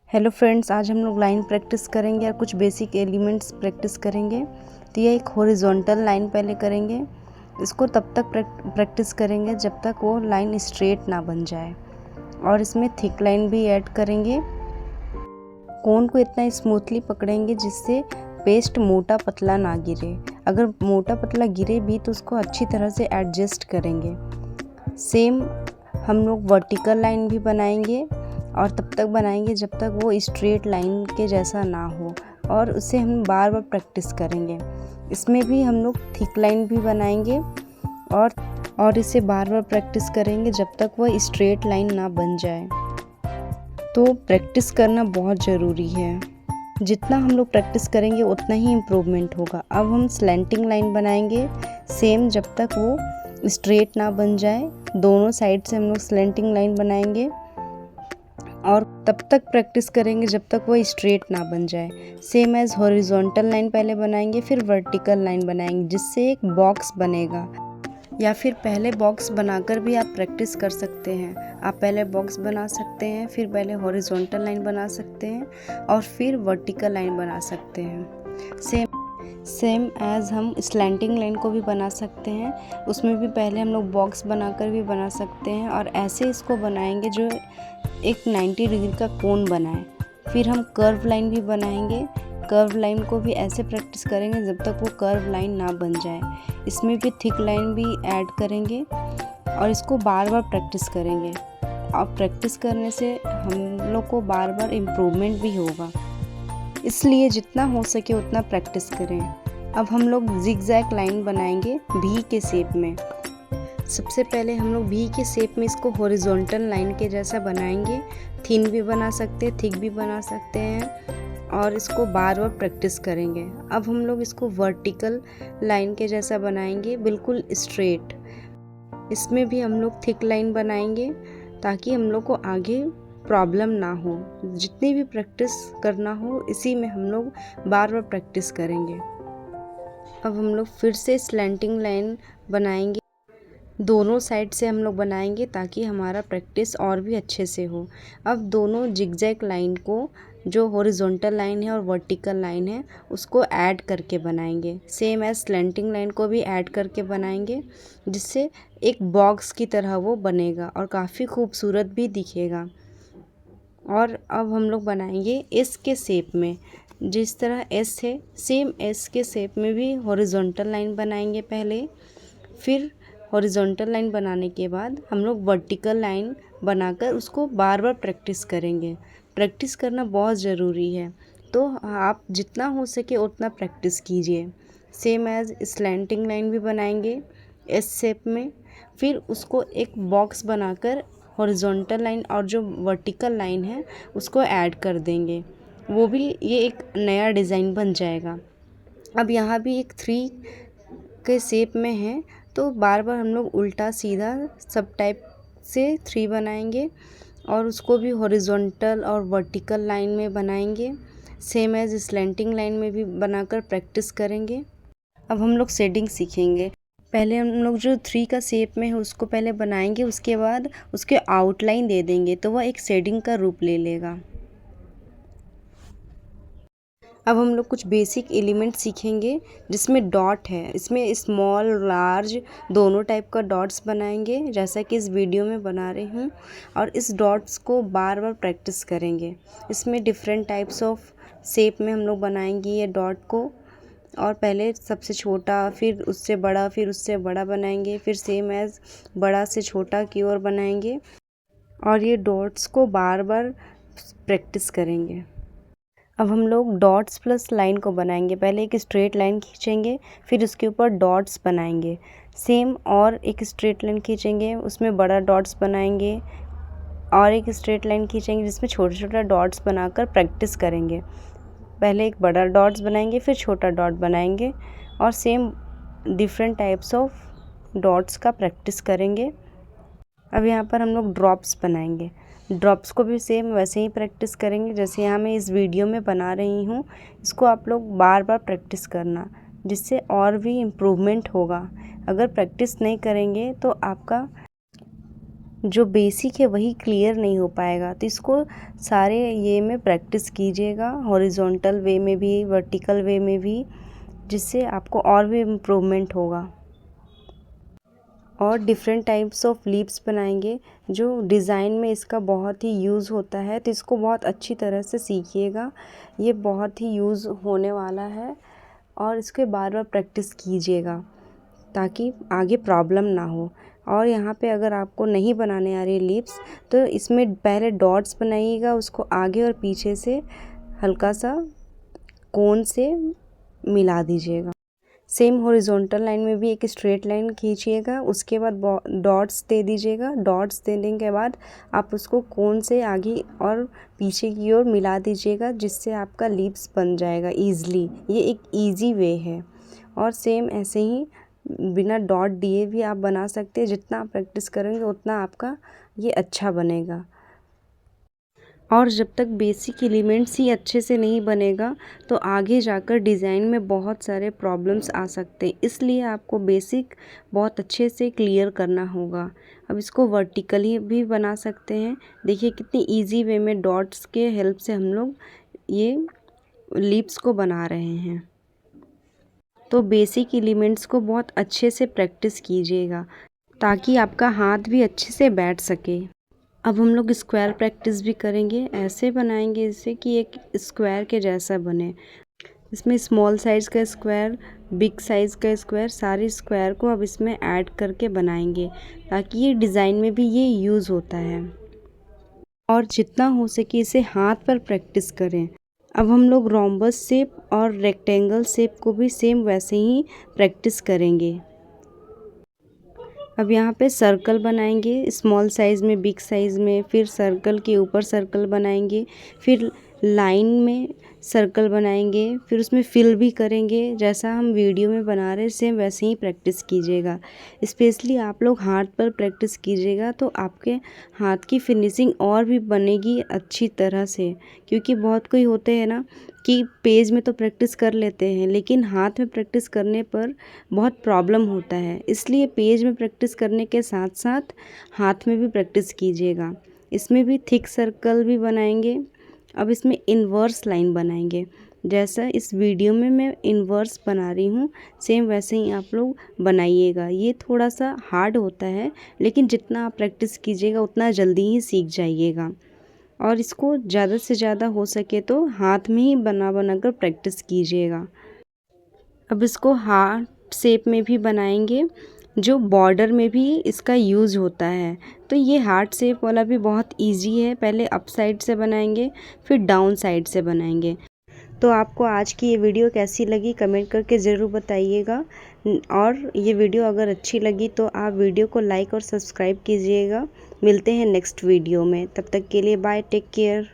Hello friends, आज हम लोग लाइन प्रैक्टिस करेंगे और कुछ बेसिक एलिमेंट्स प्रैक्टिस करेंगे। तो ये एक हॉरिजॉन्टल लाइन पहले करेंगे। इसको तब तक प्रैक्टिस करेंगे जब तक वो लाइन स्ट्रेट ना बन जाए। और इसमें थिक लाइन भी ऐड करेंगे। कोन को इतना स्मूथली पकड़ेंगे जिससे पेस्ट मोटा पतला ना गिरे। अगर मोटा पतला गिरे भी तो उसको अच्छी तरह से एडजस्ट करेंगे। सेम हम लोग वर्टिकल लाइन भी बनाएंगे और तब तक बनाएंगे जब तक वो स्ट्रेट लाइन के जैसा ना हो, और उसे हम बार बार प्रैक्टिस करेंगे। इसमें भी हम लोग थिक लाइन भी बनाएंगे और इसे बार बार प्रैक्टिस करेंगे जब तक वह स्ट्रेट लाइन ना बन जाए। तो प्रैक्टिस करना बहुत ज़रूरी है। जितना हम लोग प्रैक्टिस करेंगे उतना ही इम्प्रूवमेंट होगा। अब हम स्लैंटिंग लाइन बनाएंगे सेम जब तक वो स्ट्रेट ना बन जाए। दोनों साइड से हम लोग स्लैंटिंग लाइन बनाएंगे और तब तक प्रैक्टिस करेंगे जब तक वो स्ट्रेट ना बन जाए। सेम एज हॉरिजॉन्टल लाइन पहले बनाएंगे, फिर वर्टिकल लाइन बनाएंगे जिससे एक बॉक्स बनेगा। या फिर पहले बॉक्स बनाकर भी आप प्रैक्टिस कर सकते हैं। आप पहले बॉक्स बना सकते हैं, फिर पहले हॉरिजॉन्टल लाइन बना सकते हैं और फिर वर्टिकल लाइन बना सकते हैं। सेम एज हम स्लैंटिंग लाइन को भी बना सकते हैं। उसमें भी पहले हम लोग बॉक्स बनाकर भी बना सकते हैं और ऐसे इसको बनाएंगे जो एक 90 डिग्री का कोन बनाए। फिर हम कर्व लाइन भी बनाएंगे। कर्व लाइन को भी ऐसे प्रैक्टिस करेंगे जब तक वो कर्व लाइन ना बन जाए। इसमें भी थिक लाइन भी ऐड करेंगे और इसको बार बार प्रैक्टिस करेंगे। और प्रैक्टिस करने से हम लोग को बार बार इम्प्रूवमेंट भी होगा, इसलिए जितना हो सके उतना प्रैक्टिस करें। अब हम लोग जिगजैग लाइन बनाएंगे भी के शेप में। सबसे पहले हम लोग भी के शेप में इसको हॉरिजॉन्टल लाइन के जैसा बनाएंगे। थिन भी बना सकते हैं, थिक भी बना सकते हैं और इसको बार बार प्रैक्टिस करेंगे। अब हम लोग इसको वर्टिकल लाइन के जैसा बनाएंगे, बिल्कुल स्ट्रेट। इसमें भी हम लोग थिक लाइन बनाएंगे ताकि हम लोग को आगे प्रॉब्लम ना हो। जितनी भी प्रैक्टिस करना हो इसी में हम लोग बार बार प्रैक्टिस करेंगे। अब हम लोग फिर से स्लैंटिंग लाइन बनाएंगे। दोनों साइड से हम लोग बनाएंगे ताकि हमारा प्रैक्टिस और भी अच्छे से हो। अब दोनों जिगजैग लाइन को, जो हॉरिजॉन्टल लाइन है और वर्टिकल लाइन है, उसको ऐड करके बनाएंगे। सेम एज स्लैंटिंग लाइन को भी ऐड करके बनाएंगे जिससे एक बॉक्स की तरह वो बनेगा और काफ़ी खूबसूरत भी दिखेगा। और अब हम लोग बनाएंगे एस के शेप में। जिस तरह एस है सेम एस के शेप में भी हॉरिजॉन्टल लाइन बनाएंगे पहले। फिर हॉरिजॉन्टल लाइन बनाने के बाद हम लोग वर्टिकल लाइन बनाकर उसको बार बार प्रैक्टिस करेंगे। प्रैक्टिस करना बहुत ज़रूरी है, तो आप जितना हो सके उतना प्रैक्टिस कीजिए। सेम एज स्लैंटिंग लाइन भी बनाएंगे एस शेप में। फिर उसको एक बॉक्स बनाकर हॉरिजॉन्टल लाइन और जो वर्टिकल लाइन है उसको ऐड कर देंगे। वो भी ये एक नया डिज़ाइन बन जाएगा। अब यहाँ भी एक 3 के शेप में है, तो बार बार हम लोग उल्टा सीधा सब टाइप से 3 बनाएंगे और उसको भी हॉरिजॉन्टल और वर्टिकल लाइन में बनाएंगे। सेम एज स्लैंटिंग लाइन में भी बनाकर प्रैक्टिस करेंगे। अब हम लोग शेडिंग सीखेंगे। पहले हम लोग जो 3 का शेप में है उसको पहले बनाएंगे, उसके बाद उसके आउटलाइन दे देंगे तो वह एक शेडिंग का रूप ले लेगा। अब हम लोग कुछ बेसिक एलिमेंट सीखेंगे जिसमें डॉट है। इसमें स्मॉल लार्ज दोनों टाइप का डॉट्स बनाएंगे जैसा कि इस वीडियो में बना रही हूँ, और इस डॉट्स को बार बार प्रैक्टिस करेंगे। इसमें डिफरेंट टाइप्स ऑफ शेप में हम लोग बनाएंगे ये डॉट को, और पहले सबसे छोटा, फिर उससे बड़ा, फिर उससे बड़ा बनाएंगे, फिर सेम एज बड़ा से छोटा की ओर बनाएंगे और ये डॉट्स को बार बार प्रैक्टिस करेंगे। अब हम लोग डॉट्स प्लस लाइन को बनाएंगे। पहले एक स्ट्रेट लाइन खींचेंगे, फिर उसके ऊपर डॉट्स बनाएंगे। सेम और एक स्ट्रेट लाइन खींचेंगे, उसमें बड़ा डॉट्स बनाएंगे और एक स्ट्रेट लाइन खींचेंगे जिसमें छोटा छोटा डॉट्स बनाकर प्रैक्टिस करेंगे। पहले एक बड़ा डॉट्स बनाएंगे, फिर छोटा डॉट बनाएंगे और same different types of dots का प्रैक्टिस करेंगे। अब यहाँ पर हम लोग ड्रॉप्स बनाएंगे। ड्रॉप्स को भी सेम वैसे ही प्रैक्टिस करेंगे जैसे यहाँ मैं इस वीडियो में बना रही हूँ। इसको आप लोग बार बार प्रैक्टिस करना, जिससे और भी इम्प्रूवमेंट होगा। अगर प्रैक्टिस नहीं करेंगे तो आपका जो बेसिक है वही क्लियर नहीं हो पाएगा। तो इसको सारे ये में प्रैक्टिस कीजिएगा, हॉरिजॉन्टल वे में भी, वर्टिकल वे में भी, जिससे आपको और भी इम्प्रूवमेंट होगा। और डिफरेंट टाइप्स ऑफ लीव्स बनाएंगे जो डिज़ाइन में इसका बहुत ही यूज़ होता है। तो इसको बहुत अच्छी तरह से सीखिएगा, ये बहुत ही यूज़ होने वाला है और इसके बार बार प्रैक्टिस कीजिएगा ताकि आगे प्रॉब्लम ना हो। और यहाँ पे अगर आपको नहीं बनाने आ रही लीव्स तो इसमें पहले डॉट्स बनाइएगा, उसको आगे और पीछे से हल्का सा कोन से मिला दीजिएगा। सेम हॉरिजॉन्टल लाइन में भी एक स्ट्रेट लाइन खींचिएगा, उसके बाद डॉट्स दे दीजिएगा। डॉट्स देने के बाद आप उसको कोन से आगे और पीछे की ओर मिला दीजिएगा, जिससे आपका लीव्स बन जाएगा ईज़िली। ये एक इजी वे है। और सेम ऐसे ही बिना डॉट दिए भी आप बना सकते हैं। जितना आप प्रैक्टिस करेंगे उतना आपका ये अच्छा बनेगा। और जब तक बेसिक एलिमेंट्स ही अच्छे से नहीं बनेगा तो आगे जाकर डिज़ाइन में बहुत सारे प्रॉब्लम्स आ सकते हैं। इसलिए आपको बेसिक बहुत अच्छे से क्लियर करना होगा। अब इसको वर्टिकली भी बना सकते हैं। देखिए कितनी इजी वे में डॉट्स के हेल्प से हम लोग ये लीव्स को बना रहे हैं। तो बेसिक एलिमेंट्स को बहुत अच्छे से प्रैक्टिस कीजिएगा ताकि आपका हाथ भी अच्छे से बैठ सके। अब हम लोग स्क्वायर प्रैक्टिस भी करेंगे। ऐसे बनाएंगे इससे कि एक स्क्वायर के जैसा बने। इसमें स्मॉल साइज़ का स्क्वायर, बिग साइज़ का स्क्वायर, सारे स्क्वायर को अब इसमें ऐड करके बनाएंगे ताकि ये डिज़ाइन में भी ये यूज़ होता है। और जितना हो सके इसे हाथ पर प्रैक्टिस करें। अब हम लोग रोम्बस शेप और रेक्टेंगल शेप को भी सेम वैसे ही प्रैक्टिस करेंगे। अब यहाँ पे सर्कल बनाएंगे, स्मॉल साइज़ में, बिग साइज़ में, फिर सर्कल के ऊपर सर्कल बनाएंगे, फिर लाइन में सर्कल बनाएंगे, फिर उसमें फिल भी करेंगे। जैसा हम वीडियो में बना रहे सेम वैसे ही प्रैक्टिस कीजिएगा। स्पेशली आप लोग हाथ पर प्रैक्टिस कीजिएगा तो आपके हाथ की फिनिशिंग और भी बनेगी अच्छी तरह से। क्योंकि बहुत कोई होते हैं ना कि पेज में तो प्रैक्टिस कर लेते हैं लेकिन हाथ में प्रैक्टिस करने पर बहुत प्रॉब्लम होता है। इसलिए पेज में प्रैक्टिस करने के साथ साथ हाथ में भी प्रैक्टिस कीजिएगा। इसमें भी थिक सर्कल भी बनाएंगे। अब इसमें इन्वर्स लाइन बनाएंगे। जैसा इस वीडियो में मैं इन्वर्स बना रही हूँ सेम वैसे ही आप लोग बनाइएगा। ये थोड़ा सा हार्ड होता है लेकिन जितना आप प्रैक्टिस कीजिएगा उतना जल्दी ही सीख जाइएगा। और इसको ज़्यादा से ज़्यादा हो सके तो हाथ में ही बना कर प्रैक्टिस कीजिएगा। अब इसको हार्ट शेप में भी बनाएंगे जो बॉर्डर में भी इसका यूज़ होता है। तो ये हार्ट शेप वाला भी बहुत इजी है। पहले अप साइड से बनाएंगे फिर डाउन साइड से बनाएंगे। तो आपको आज की ये वीडियो कैसी लगी कमेंट करके ज़रूर बताइएगा। और ये वीडियो अगर अच्छी लगी तो आप वीडियो को लाइक और सब्सक्राइब कीजिएगा। मिलते हैं नेक्स्ट वीडियो में, तब तक के लिए बाय, टेक केयर।